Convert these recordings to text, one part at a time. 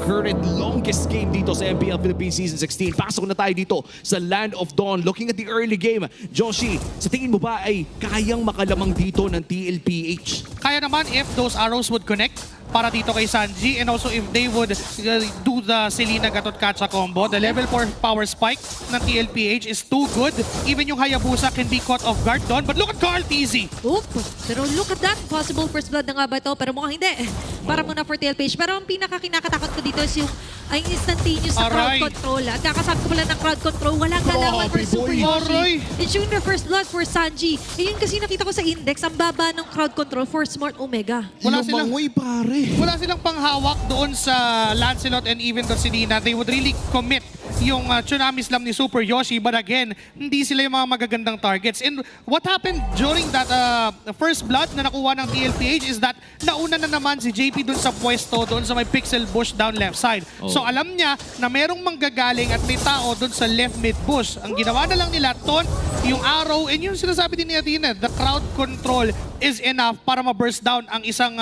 current longest game dito sa MPL Philippines Season 16. Pasok na tayo dito sa Land of Dawn. Looking at the early game, Joshi, sa tingin mo ba ay kayang makalamang dito ng TLPH? Kaya naman if those arrows would connect para dito kay Sanji, and also if they would do the Selena Gatot Kacha combo. The level 4 power spike ng TLPH is too good. Even yung Hayabusa can be caught off guard doon. But look at Carl TZ! Oop! Pero look at that. Possible first blood na nga ba ito? Pero mukhang hindi. Para muna for TLPH. Pero ang pinaka-kinakatakot ko dito is yung ay instantaneous na crowd control. At kakasabi ko pala ng crowd control. Walang galawan for Super Yoshi. Ensuring the first blood for Sanji. Eh yun kasi nakita ko sa index, ang baba ng crowd control for Smart Omega. Lumangoy, pare. Wala silang panghawak doon sa Lancelot and even the Selena. They would really commit yung Tsunami Slam ni Super Yoshi. But again, hindi sila yung mga magagandang targets. And what happened during that first blood na nakuha ng TLPH is that nauna na naman si JP doon sa pwesto, doon sa may pixel bush down left side. So alam niya na merong manggagaling at may tao doon sa left mid bush. Ang ginawa na lang nila, taunt, yung arrow, and yung sinasabi din ni Athena, the crowd control is enough para ma-burst down ang isang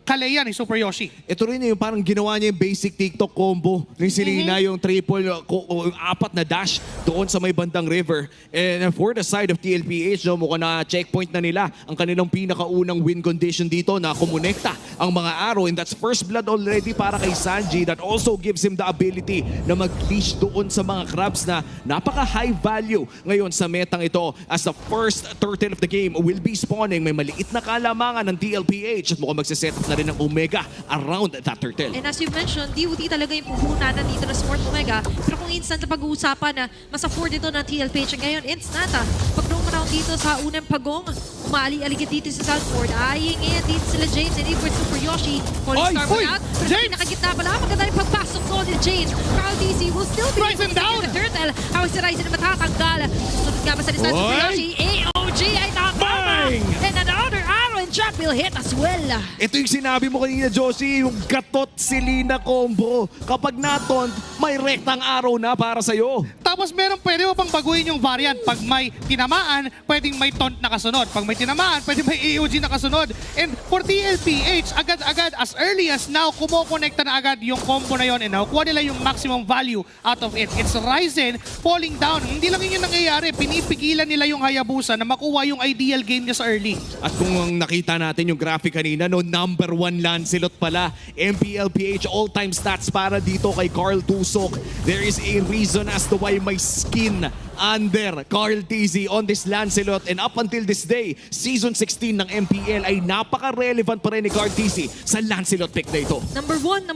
Kaleya ni Super Yoshi. Ito rin yung parang ginawa niya yung basic TikTok combo ni Selena, yung triple, yung apat na dash doon sa may bandang river. And for the side of TLPH, no, mukhang na checkpoint na nila ang kanilang pinakaunang win condition dito na kumonekta ang mga arrow. And that's first blood already para kay Sanji. That also gives him the ability na mag-leash doon sa mga crabs na napaka-high value ngayon sa metang ito. As the first turtle of the game will be spawning, may maliit na kalamangan ng TLPH at mukhang magsiset up na rin ng Omega around that turtle. And as you mentioned, DOT talaga yung puhunanan dito na Smart Omega. Pero kung instant na pag-uusapan na mas afford dito ng TLPH, ngayon instant pag roam around dito sa unang pagong, umaali-aligid dito sa Sanford. Eyeing in dito sila James and Edward Super Yoshi. Falling star man out. Pero sa pinakagitna pala, maganda rin pagpasok ko ni James. Carl DC will still be Ryzen down! the turtle. Hawag si Ryzen na matatanggal. Sunod nga ba sa distance Super Yoshi? AOG ay nakakama. And another arrow and trap will hit as well. Ito yung sinabi mo kanina, Josie, yung Gatot Selena combo. Kapag natont, may rektang araw na para sa'yo. Tapos pwede mo pang baguhin yung variant. Pag may tinamaan, pwedeng may taunt na kasunod. Pag may tinamaan, pwedeng may AOG na kasunod. And for TLPH, agad-agad, as early as now, kumokonekta na agad yung combo na yun and nakukuha nila yung maximum value out of it. It's Ryzen falling down. Hindi lang yun yung nangyayari. Pinipigilan nila yung Hayabusa na makuha yung ideal game niya sa early. At kung nakita natin yung graphic kanina, no, number 1 Lancelot pala. MPLPH all-time stats para dito kay Carl Tusok. There is a reason as to why may skin under Carl TZ on this Lancelot, and up until this day, Season 16 ng MPL ay napaka-relevant pa rin ni Carl TZ sa Lancelot pick na ito. Number one.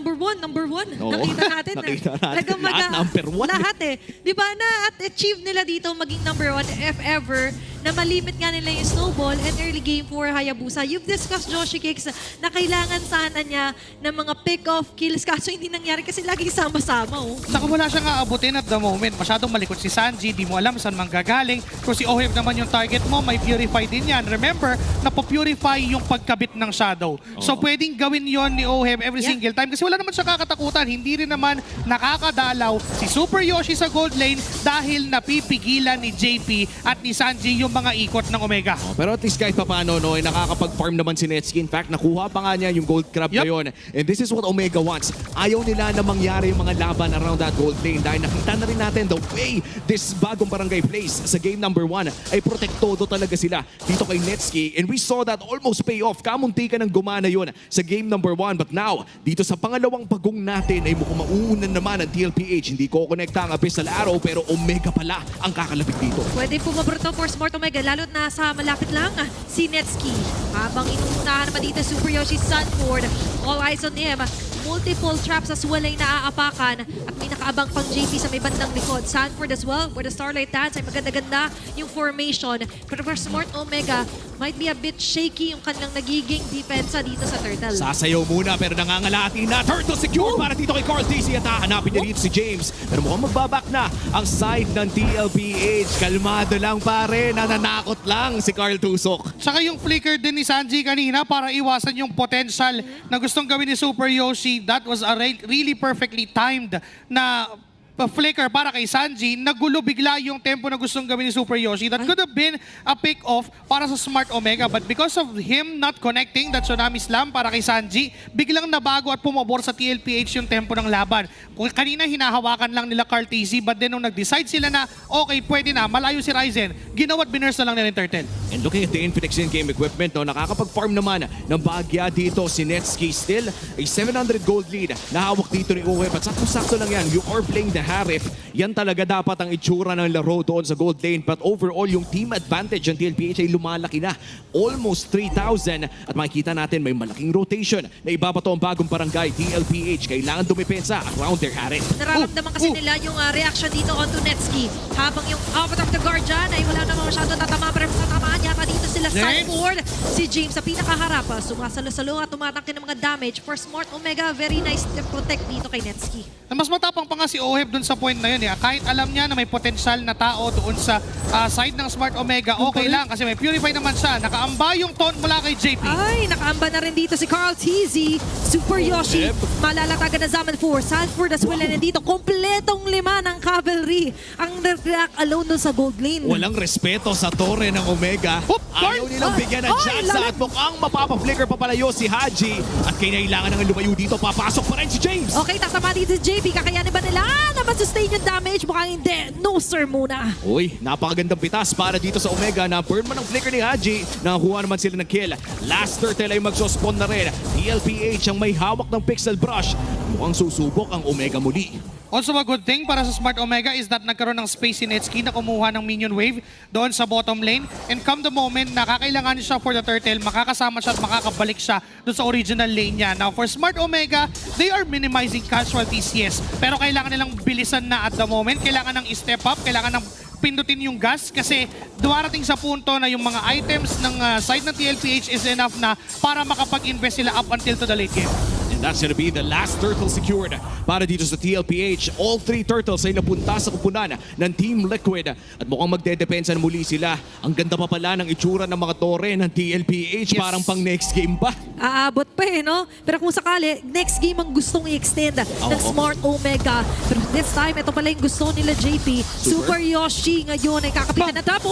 Oo. Nakita natin. Nakita natin. Talagang Lahat number 1. Lahat eh. Di ba na-achieve nila dito maging number 1 if ever na malimit nga nila yung snowball and early game for Hayabusa. You've discussed, Joshi Cakes, na kailangan sana niya ng mga pick-off kills kaso hindi nangyari kasi laging sama-sama. Oh. Saka wala siyang aabutin at the moment. Masyadong malikot si Sanji, di mo alam saan manggagaling. Kung si Oheb naman yung target mo, may Purify din yan. Remember, napopurify yung pagkabit ng Shadow. So pwedeng gawin yon ni Oheb every single time kasi wala naman siya kakatakutan. Hindi rin naman nakakadalaw si Super Yoshi sa gold lane dahil napipigilan ni JP at ni Sanji yung mga ikot ng Omega. Pero at least kahit paano, no, nakakapag-farm naman si Netsuki. In fact, nakuha pa nga niya yung gold crab na yun. And this is what Omega wants. Ayaw nila na mangyari yung mga laban around that gold lane dahil nakita na rin natin the way this bagong barangay plays sa game number 1 ay protektodo talaga sila dito kay Netsuki. And we saw that almost pay off. Kamunti ka ng gumana yun sa game number 1. But now, dito sa pangalawang pagong natin ay mukhang mauunan naman ang TLPH. Hindi ko konekta ang Abyssal Arrow pero Omega pala ang kakalapit dito. Pwede pumabroto for Smart Omega, lalo't nasa malapit lang si Netsuki. Habang inuunahan naman dito Super Yoshi Sanford, all eyes on him. Multiple traps as well ay naaapakan at may nakaabang pang JP sa may bandang likod. Sanford as well, where the Starlight Dance ay maganda-ganda yung formation. Pero for Smart Omega, might be a bit shaky yung kanilang nagiging depensa dito sa Turtle. Sasayaw muna pero nangangalati na. Turtle secure para dito kay Carl TZ at hahanapin niya dito si James. Pero mukhang magbaback na ang side ng TLPH. Kalmado lang pare, nananakot lang si Carl Tusok. Saka yung flicker din ni Sanji kanina para iwasan yung potential na gustong gawin ni Super Yoshi. That was a really perfectly timed na flicker para kay Sanji, nagulo bigla yung tempo na gustong gawin ni Super Yoshi. That could have been a pick-off para sa Smart Omega. But because of him not connecting that Tsunami Slam para kay Sanji, biglang nabago at pumabor sa TLPH yung tempo ng laban. Kung kanina hinahawakan lang nila Carl TZ, but then nung nag-decide sila na okay, pwede na, malayo si Ryzen, ginawa't binurse na lang nila yung Turtle. And looking at the Infinix in-game equipment, no, nakakapag-farm naman ng bagya dito si Netsky. Still, a 700 gold lead na hawak dito ni Oheb. At sakto-sakto lang yan, you are playing the Harif. Yan talaga dapat ang itsura ng laro doon sa gold lane. But overall, yung team advantage ng TLPH ay lumalaki na. Almost 3,000. At makikita natin may malaking rotation na ibabato ang bagong barangay. TLPH kailangan dumipensa around their Harif. Nararamdaman kasi nila yung reaction dito onto Netsky. Habang yung out of the guard dyan ay wala naman masyado tatama. Pero tatamaan yata dito sila Sanford. Si James sa pinakaharap. Sumasalo-salo at tumatangkin ng mga damage. For Smart Omega, very nice to protect dito kay Netsky. Mas matapang pa nga si Oheb dun sa point na yun. Kahit alam niya na may potensyal na tao doon sa side ng Smart Omega, okay lang kasi may Purify naman siya. Nakaamba yung taunt mula kay JP. Ay, nakaamba na rin dito si Carl TZ. Super Yoshi. Malalatagan na Zaman 4. Sanford as well. And dito, kompletong 5 ng cavalry. Ang react alone dun sa gold lane. Walang respeto sa torre ng Omega. Ayaw nilang bigyan ng chance at mukhang mapapa-flicker papalayo si Haji. At kailangan nang lumayo dito. Papasok pa rin si James. Okay, tatama dito si JP. Kakayanin ba nila na ma-sustain yung damage? Mukhang hindi. No sir muna. Uy, napakagandang pitas para dito sa Omega na burn man ang flicker ni Haji. Nakakuha naman sila ng kill. Last turtle ay magsuspawn na rin. TLPH ang may hawak ng pixel brush. Mukhang susubok ang Omega muli. Also a good thing para sa Smart Omega is that nagkaroon ng space si Netsky na kumuha ng minion wave doon sa bottom lane. And come the moment na kakailangan siya for the turtle, makakasama siya at makakabalik siya doon sa original lane niya. Now for Smart Omega, they are minimizing casualties, yes. Pero kailangan nilang bilisan na at the moment. Kailangan ng step up, kailangan ng pindutin yung gas kasi duwarating sa punto na yung mga items ng side ng TLPH is enough na para makapag-invest sila up until to the late game. And that's gonna be the last turtle secured para dito sa TLPH. All 3 turtles ay napunta sa kupunan ng Team Liquid. At mukhang magdedepensa na muli sila. Ang ganda pa pala ng itsura ng mga torre ng TLPH. Yes. Parang pang next game pa. Aabot pa no? Pero kung sakali, next game ang gustong i-extend ng Smart Omega. Pero this time, ito pala yung gusto nila JP. Super Yoshi ngayon ay kakapitan na trap.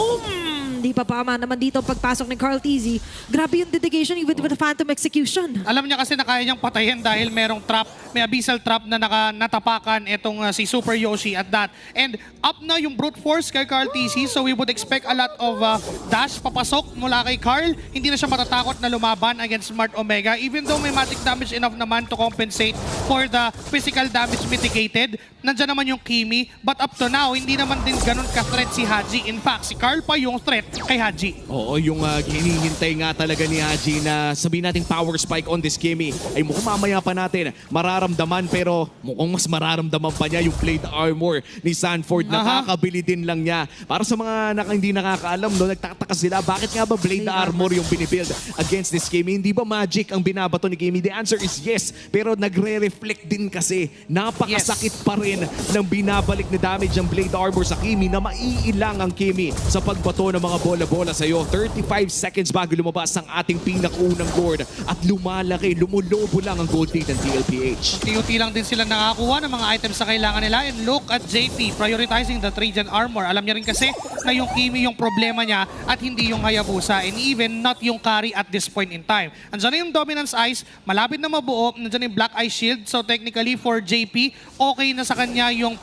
Hindi pa pama naman dito ang pagpasok ni Carl TZ. Grabe yung dedication even with the Phantom Execution. Alam niya kasi na kaya niyang patayin dahil merong trap, may abyssal trap na natapakan itong si Super Yoshi at that. And up na yung brute force kay Carl TZ, so we would expect a lot of dash papasok mula kay Carl. Hindi na siya matatakot na lumaban against Smart Omega even though may magic damage enough naman to compensate for the physical damage mitigated. Nandiyan naman yung Kimi, but up to now, hindi naman din ganun ka-threat si Haji. In fact, si Carl pa yung threat kay Haji. Oo, yung hinihintay nga talaga ni Haji na sabihin nating power spike on this Kimi ay mukhang mamaya pa natin mararamdaman pero mukhang mas mararamdaman pa niya yung plate armor ni Sanford. Nakakabili din lang niya. Para sa mga hindi nakakaalam, no, nagtataka sila bakit nga ba blade armor yung binibuild against this Kimi? Hindi ba magic ang binabato ni Kimi? The answer is yes, pero nagre-reflect din kasi. Napakasakit pa rin ng binabalik na damage ng blade armor sa Kimi na maiilang ang Kimi sa pagbato ng mga bola-bola sa'yo. 35 seconds bago lumabas ang ating pinakaunang Lord at lumalaki, lumulobo lang ang gold lead ng TLPH. Unti-unti lang din sila nakakuha ng mga items na kailangan nila. And look at JP prioritizing the Trajan armor. Alam niya rin kasi na yung Kimi yung problema niya at hindi yung Hayabusa and even not yung carry at this point in time. Andiyan na yung Dominance Ice, malapit na mabuo. Nandiyan na yung Black Ice Shield. So technically for JP, okay na sa kanya yung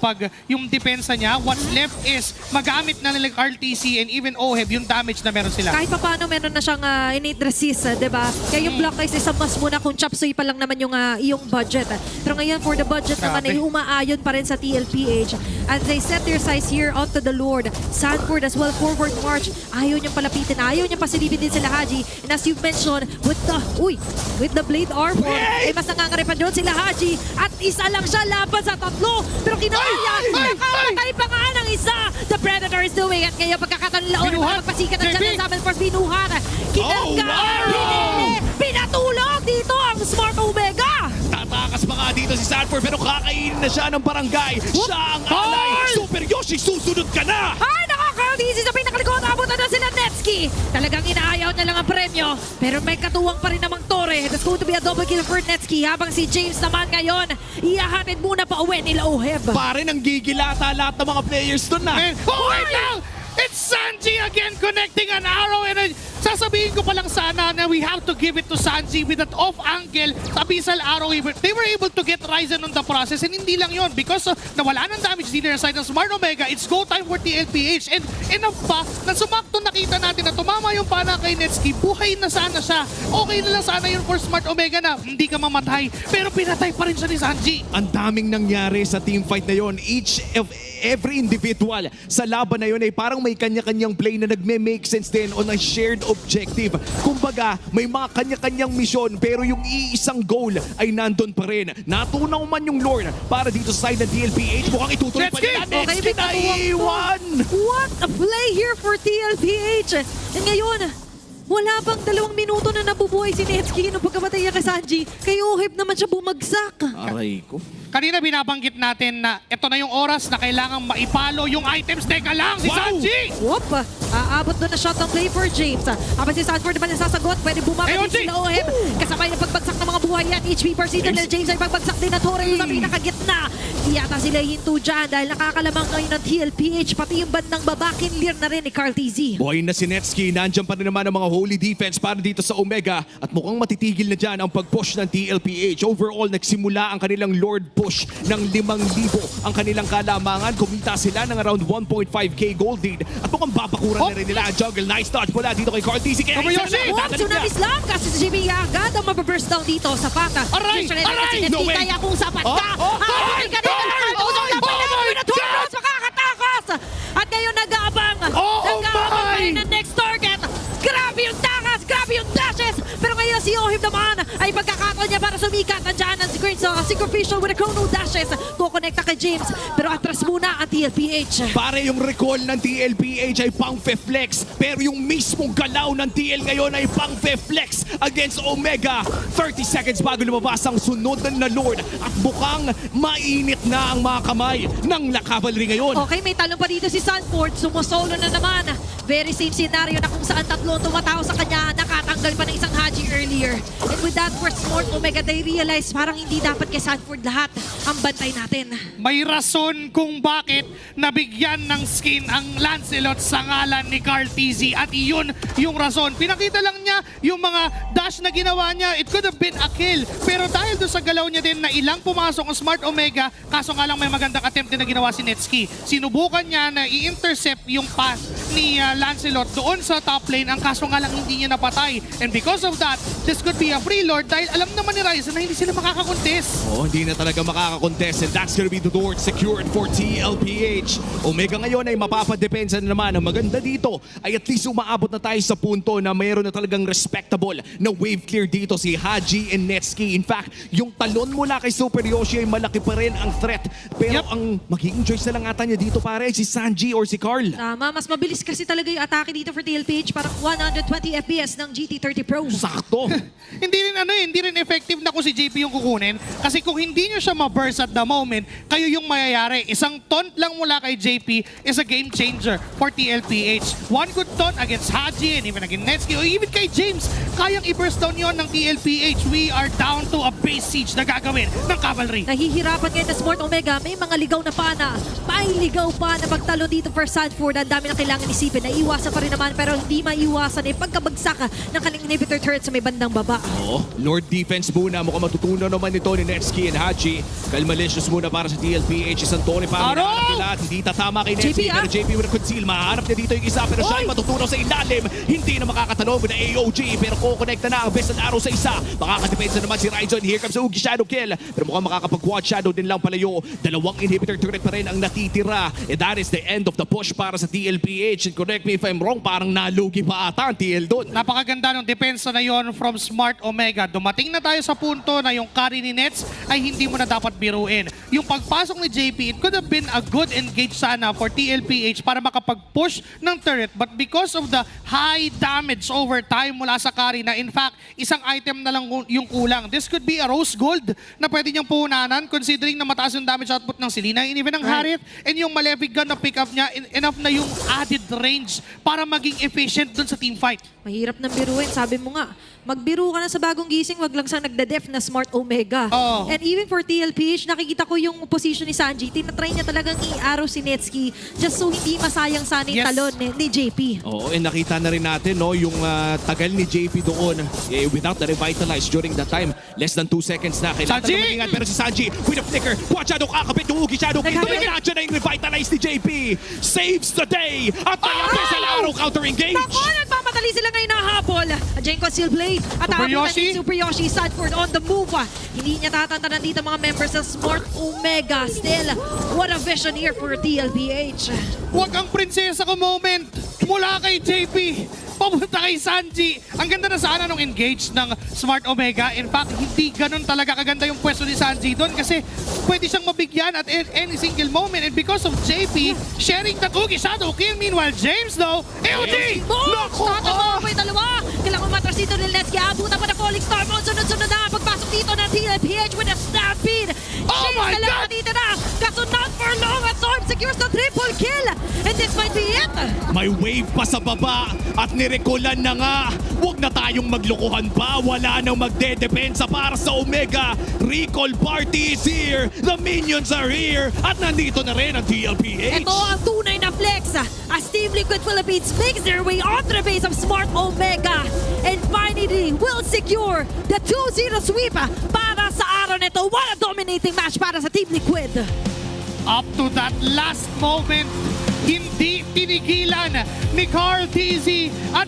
depensa niya. What's left is magamit na nila RTC and even Oheb yung damage na meron sila. Kahit pa paano meron na siyang innate resist, diba? Kaya yung block ice isa mas muna kung chop suey pa lang naman yung iyong budget. Pero ngayon for the budget naman ay umaayon pa rin sa TLPH. As they set their sights here onto the Lord. Sanford as well, forward march. Ayaw niyang palapitin, ayaw niyang pasilipin din sila Haji. And as you mentioned, with the blade armor, ay mas nangangarepan doon sila Haji. At isa lang siya laban sa tatlo. Pero kinaya, nakamatay pa nga ng isa. The Predator is doing it. Kaya pagkakataon na magpasikat ang dyan sa amin for binuhan. Kinangga, pinatulog dito ang Smart Omega. Tatakas pa nga dito si Sanford pero kakainin na siya ng barangay. Siya ang alay. Super Yoshi, susunod ka na! Ay, nakaka Easy sa pinakalikod. Abutan na sila Netsky. Talagang inaayaw na lang ang premyo. Pero may katuwang pa rin namang Torre. That's going to be a double kill for Netsky. Habang si James naman ngayon, iyahatid muna pa uwi nila Oheb. Pare, nang gigilata lahat ng mga players doon na. And, oh, wait now! It's Sanji again connecting an arrow and sasabihin ko pa lang sana na we have to give it to Sanji with that off angle Abyssal arrow. They were able to get Ryzen on the process and hindi lang yon because nawala ng damage dealer side ng Smart Omega. It's go time for TLPH and enough pa na sumakto nakita natin na tumama yung pana kay Netsky. Buhay na sana siya. Okay na lang sana yun for Smart Omega na hindi ka mamatay pero pinatay pa rin siya ni Sanji. Ang daming nangyari sa team fight na yon. Every individual sa laban na yun ay parang may kanya-kanyang play na nagme-make sense din on a shared objective. Kumbaga, may mga kanya-kanyang misyon pero yung iisang goal ay nandun pa rin. Natunaw man yung Lord para dito sa side ng DLPH. Mukhang itutuloy pa nila. Okay, Netsky na iwan! What a play here for TLPH! And ngayon, wala pang 2 minuto na nabubuhay si Netsky nung pagkamatay niya kay Sanji. Kay Oheb naman siya bumagsak. Aray ko. Kanina binabanggit natin na ito na yung oras na kailangang maipalo yung items. Teka lang, si Wow! Sanji! Whoop! Aabot doon na shot ng play for James. Habang si Sanford naman nasasagot, pwede bumaba Ayun, din sila Oheb. Kasabay ng pagbagsak ng mga buhay yan. HP per season na James ay pagbagsak din na Torre sa pinakagitna. Di yata sila hinto dyan dahil nakakalamang ngayon ng TLPH. Pati yung bandang baba, kinlear na rin ni Carl TZ. Buhay na si Netsky. Nandiyan pa rin naman ang mga holy defense para dito sa Omega. At mukhang matitigil na dyan ang pag-push ng TLPH. Overall, nagsimula ang kanilang Lord push ng 5,000 ang kanilang kalamangan. Kumita sila ng around 1.5k gold lead. At mukhang babakuran na rin nila ang jungle. Nice touch mula dito kay Carl TZ. Kaya Tomoyoshi! isa na, One, dadalig tsunami na. slam kasi si JB agad ang mababurst down dito sa pata. Aray! Diretso na lang Aray! si Netsky, No way! kaya kung sapat Oh, ka. oh, Habang ka dito, oh, tusok na oh pala my na Torres, makakatakas. At ngayon nag-aabang. Oh, Nag-aabang pa my! rin ang next target. Grabe yung takas, grabe yung dashes. Pero ngayon si Oheb naman ay pagkakataon niya para sumikat. Nandiyan ang screen sa Synchrofacial with a chrono dashes. Kukonekta kay James. Pero atras muna ang TLPH. Pare, yung recall ng TLPH ay pang-flex. Pero yung mismong galaw ng TL ngayon ay pang-flex against Omega. 30 seconds bago lumabas ang sunod na Lord. At mukhang mainit na ang mga kamay ng La Cavalry ngayon. Okay, may talong pa dito si Sanford. Sumusolo na naman. Very same scenario na kung saan tatlo tumatao sa kanya. Nakatanggal pa ng isang Haji earlier. And with that, for Smart Omega, they realize parang hindi dapat kay Sanford lahat ang bantay natin. May rason kung bakit nabigyan ng skin ang Lancelot sa ngalan ni Carl TZ at iyon yung rason. Pinakita lang niya yung mga dash na ginawa niya. It could have been a kill. Pero dahil doon sa galaw niya din na ilang pumasok ang Smart Omega, kaso nga lang may magandang attempt din na ginawa si Netsky. Sinubukan niya na i-intercept yung pass ni Lancelot doon sa top lane. Ang kaso nga lang hindi niya napatay. And because of that, this could be a free lord dahil alam naman ni Ryzen na hindi sila makakakontest. Oh, hindi na talaga makakakontest and that's gonna be the door secured for TLPH. Omega ngayon ay mapapadepensa na naman. Ang maganda dito ay at least umaabot na tayo sa punto na mayroon na talagang respectable na wave clear dito si Haji and Netsky. In fact, yung talon mula kay Super Yoshi ay malaki pa rin ang threat. Pero ang magiging choice na lang ata niya dito pare si Sanji or si Carl. Tama, mas mabilis kasi talaga yung atake dito for TLPH. Parang 120 FPS ng GT30 Pro. Sakto. Hindi rin effective na kung si JP yung kukunin. Kasi kung hindi nyo siya ma-burst at the moment, kayo yung mayayari. Isang taunt lang mula kay JP is a game changer for TLPH. One good taunt against Haji and even against Netsky or even kay James, kayang i-burst down yon ng TLPH. We are down to a base siege na gagawin ng Cavalry. Nahihirapan ngayon na Smart Omega. May mga ligaw na pana. May ligaw pa na pagtalo dito for Sanford. Ang dami na kailangan isipin. Naiiwasan pa rin naman pero hindi maiwasan eh pagkabagsak ng kanilang inhibitor turret sa may bandang baba. Oh, Lord defense muna. Mukhang matutunan naman ito ni Netsky and Haji. Kalmalicious muna para sa TLPH. Isang Tony pa ang Aro! hinahanap nila. Hindi tatama kay Netsky. JP, Pero JP with a conceal. Mahanap niya dito yung isa. Pero siya ay Oy! matutunaw sa ilalim. Hindi na makakatalog na AOG. Pero kukonekta na ang best arrow sa isa. Makakadepensa naman si Ryzen. Here comes Ugi Shadow Kill. Pero mukhang makakapag-quad shadow din lang palayo. Dalawang inhibitor turret pa rin ang natitira. And that is the end of the push para sa TLPH. And correct me if I'm wrong, parang nalugi pa ata ang TL doon. Napakaganda ng depensa na yon from Smart Omega. Dumating na tayo sa punto na yung carry ni Nets ay hindi mo na dapat biruin. Yung pagpasok ni JP, it could have been a good engage sana for TLPH para makapag-push ng turret. But because of the high damage over time mula sa carry na in fact, isang item na lang yung kulang. This could be a rose gold na pwede niyang puhunanan considering na mataas yung damage output ng Selena and even ng Harith. And yung Malefic Gun na pick up niya, enough na yung added range para maging efficient dun sa teamfight. Mahirap nang biruin. Sabi mo nga, magbiro ka na sa bagong gising, wag lang sa nagda-def na Smart Omega. Oo. And even for TLPH, nakikita ko yung position ni Sanji. Tinatry niya talagang i-arrow si Netsky just so hindi masayang sana yung Yes. talon ni JP. Oo, and nakita na rin natin no, yung tagal ni JP doon without the revitalize during that time. Less than 2 seconds na. Kailangan Sanji! na mag-ingat, pero si Sanji with a flicker. Watch out, kakabit yung Ugi Shadow King. Nagkakabit. Nandiyan na yung revitalize ni JP. Saves the day. At may sa laro counter-engage. Nako, nagmamadali sila ngayon ng habol. Ajen Conceal Blade at Super abutan Yoshi. ni Super Yoshi. Sanford on the move. Hindi niya tatantanan dito mga members ng Smart Omega. Still, what a vision here for TLPH. Huwag ang prinsesa ko moment mula kay JP papunta kay Sanji. Ang ganda na sana nung engage ng Smart Omega. In fact, hindi ganun talaga kaganda yung pwesto ni Sanji doon kasi pwede siyang mabigyan at any single moment. And because of JP sharing the cookie shadow kill, meanwhile James though, LG! Boom! Tatama pa yung dalawa. Kailangan matras dito ni Letsky. Abutan pa na Falling Star Mode. Sunod-sunod na. Pagpasok dito ng TLPH with a stampede. Oh my God! Dito na. Kaso not for long. At Storm secures the triple kill. And this might be it. May wave pa sa baba at nirekulan na nga. Huwag na tayong maglokohan pa. Wala nang magdedepensa para sa Omega. Recall party is here. The minions are here. At nandito na rin ang TLPH. Ito ang tunay na flex as Team Liquid Philippines makes their way onto the base of Smart Omega and finally will secure the 2-0 sweep para sa araw nito. What a dominating match para sa Team Liquid. Up to that last moment, hindi tinigilan ni Carl TZ at